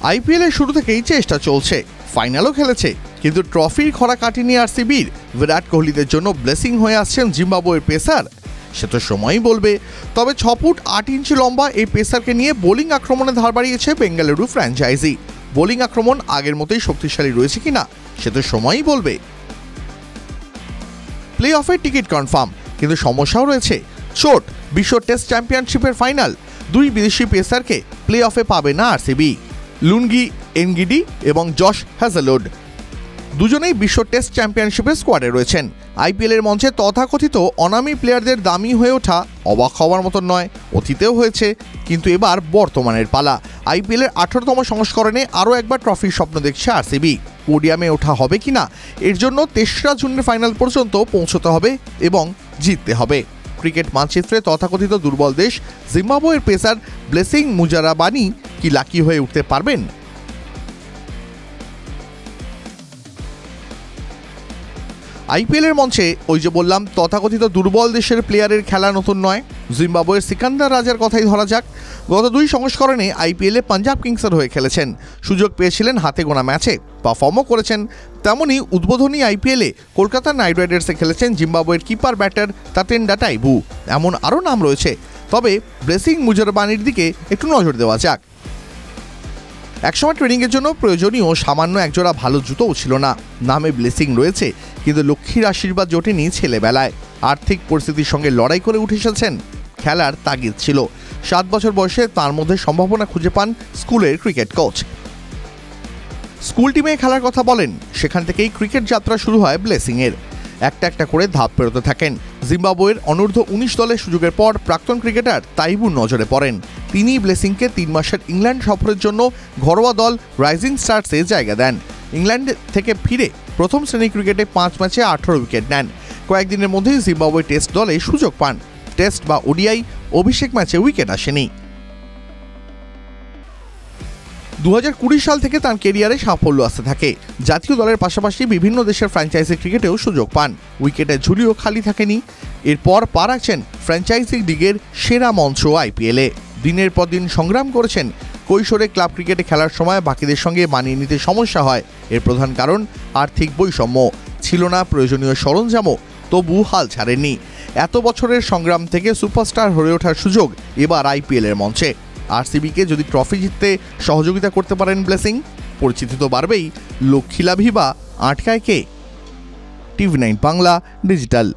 আইপিএলের শুরু থেকেই চেষ্টা চলছে, ফাইনালও খেলেছে, কিন্তু ট্রফির খরা কাটেনি আরসিবির। বিরাট কোহলিদের জন্য ব্লেসিং হয়ে আসছেন জিম্বাবুয়ের পেসার, সে তো সময়ই বলবে। তবে 6 ফুট 8 ইঞ্চি লম্বা এই পেসারকে নিয়ে বোলিং আক্রমণে ধার বাড়িয়েছে বেঙ্গালুরু ফ্র্যাঞ্চাইজি। বোলিং আক্রমণ আগের মতোই শক্তিশালী রয়েছে কিনা সে তো সময়ই বলবে। প্লে অফের টিকিট কনফার্ম, কিন্তু সমস্যাও রয়েছে। চোট, বিশ্ব টেস্ট চ্যাম্পিয়নশিপের ফাইনাল, 2 বিদেশি পেসারকে প্লে অফে পাবে না আরসিবি। লুনগি এনগিডি এবং জশ হ্যাজেলউড দুজনেই বিশ্ব টেস্ট চ্যাম্পিয়নশিপের স্কোয়াডে রয়েছেন। আইপিএলের মঞ্চে তথাকথিত অনামী প্লেয়ারদের দামি হয়ে ওঠা অবাক হওয়ার মতন নয়, অতীতেও হয়েছে, কিন্তু এবার বর্তমানের পালা। আইপিএলের 18তম সংস্করণে আরও একবার ট্রফির স্বপ্ন দেখছে আরসিবি। পোডিয়ামে ওঠা হবে কিনা এর জন্য 3রা জুনের ফাইনাল পর্যন্ত পৌঁছতে হবে এবং জিততে হবে। ক্রিকেট মানচিত্রে তথাকথিত দুর্বল দেশ জিম্বাবুয়ের পেসার ব্লেসিং মুজারাবানি কি লাকি হয়ে উঠতে পারবেন? আইপিএলের মঞ্চে ওই যে বললাম তথাকথিত দুর্বল দেশের প্লেয়ারের খেলা নতুন নয়। জিম্বাবুয়ের সিকান্দার রাজার কথাই ধরা যাক। গত 2 সংস্করণে আইপিএলে পাঞ্জাব কিংসের হয়ে খেলেছেন, সুযোগ পেয়েছিলেন হাতে গোনা ম্যাচে, পারফর্মও করেছেন। তেমনই উদ্বোধনী আইপিএলে কলকাতা নাইট রাইডার্সে খেলেছেন জিম্বাবুয়ের কিপার ব্যাটার তাতেন্ডা টাইবু। এমন আরও নাম রয়েছে, তবে ব্লেসিং মুজারাবানির দিকে একটু নজর দেওয়া যাক। একসময় ট্রেনিংয়ের জন্য প্রয়োজনীয় সামান্য একজোড়া ভালো জুতোও ছিল না। নামে ব্লেসিং রয়েছে, কিন্তু লক্ষ্মীর আশীর্বাদ জোটেনি ছেলেবেলায়। আর্থিক পরিস্থিতির সঙ্গে লড়াই করে উঠে এসেছেন, খেলার তাগিদ ছিল। 7 বছর বয়সে তার মধ্যে সম্ভাবনা খুঁজে পান স্কুলের ক্রিকেট কোচ। স্কুল টিমে খেলার কথা বলেন, সেখান থেকেই ক্রিকেট যাত্রা শুরু হয় ব্লেসিংয়ের। একটা একটা করে ধাপ পেরোতে থাকেন। জিম্বাবুয়ের অনূর্ধ্ব 19 দলের সুযোগের পর প্রাক্তন ক্রিকেটার তাইবুর নজরে পড়েন। তিনি ব্লেসিংকে 3 মাসের ইংল্যান্ড সফরের জন্য ঘরোয়া দল রাইজিং স্টার্সে জায়গা দেন। ইংল্যান্ড থেকে ফিরে প্রথম শ্রেণী ক্রিকেটে 5 ম্যাচে 18 উইকেট নেন। কয়েকদিনের মধ্যেই জিম্বাবুয়ে টেস্ট দলে সুযোগ পান। টেস্ট বা ওডিআই অভিষেক ম্যাচে উইকেট আসেনি। 2020 সাল থেকে তার কেরিয়ারে সাফল্য আসতে থাকে। জাতীয় দলের পাশাপাশি বিভিন্ন দেশের ফ্র্যাঞ্চাইজি ক্রিকেটেও সুযোগ পান। উইকেটের ঝুলিও খালি থাকেনি। এরপর পা রাখছেন ফ্র্যাঞ্চাইজি লিগের সেরা মঞ্চ আইপিএলে। দিনের পর দিন সংগ্রাম করেছেন। কৈশোরে ক্লাব ক্রিকেটে খেলার সময় বাকিদের সঙ্গে মানিয়ে নিতে সমস্যা হয়। এর প্রধান কারণ আর্থিক বৈষম্য, ছিল না প্রয়োজনীয় সরঞ্জামও, তবু হাল ছাড়েননি। এত বছরের সংগ্রাম থেকে সুপারস্টার হয়ে ওঠার সুযোগ এবার আইপিএলের মঞ্চে। আরসিবিকে যদি ট্রফি জিততে সহযোগিতা করতে পারেন ব্লেসিং, পরিচিতি তো বাড়বেই, লক্ষ্মী লাভই বা আটকায় কে? টিভি9 বাংলা ডিজিটাল।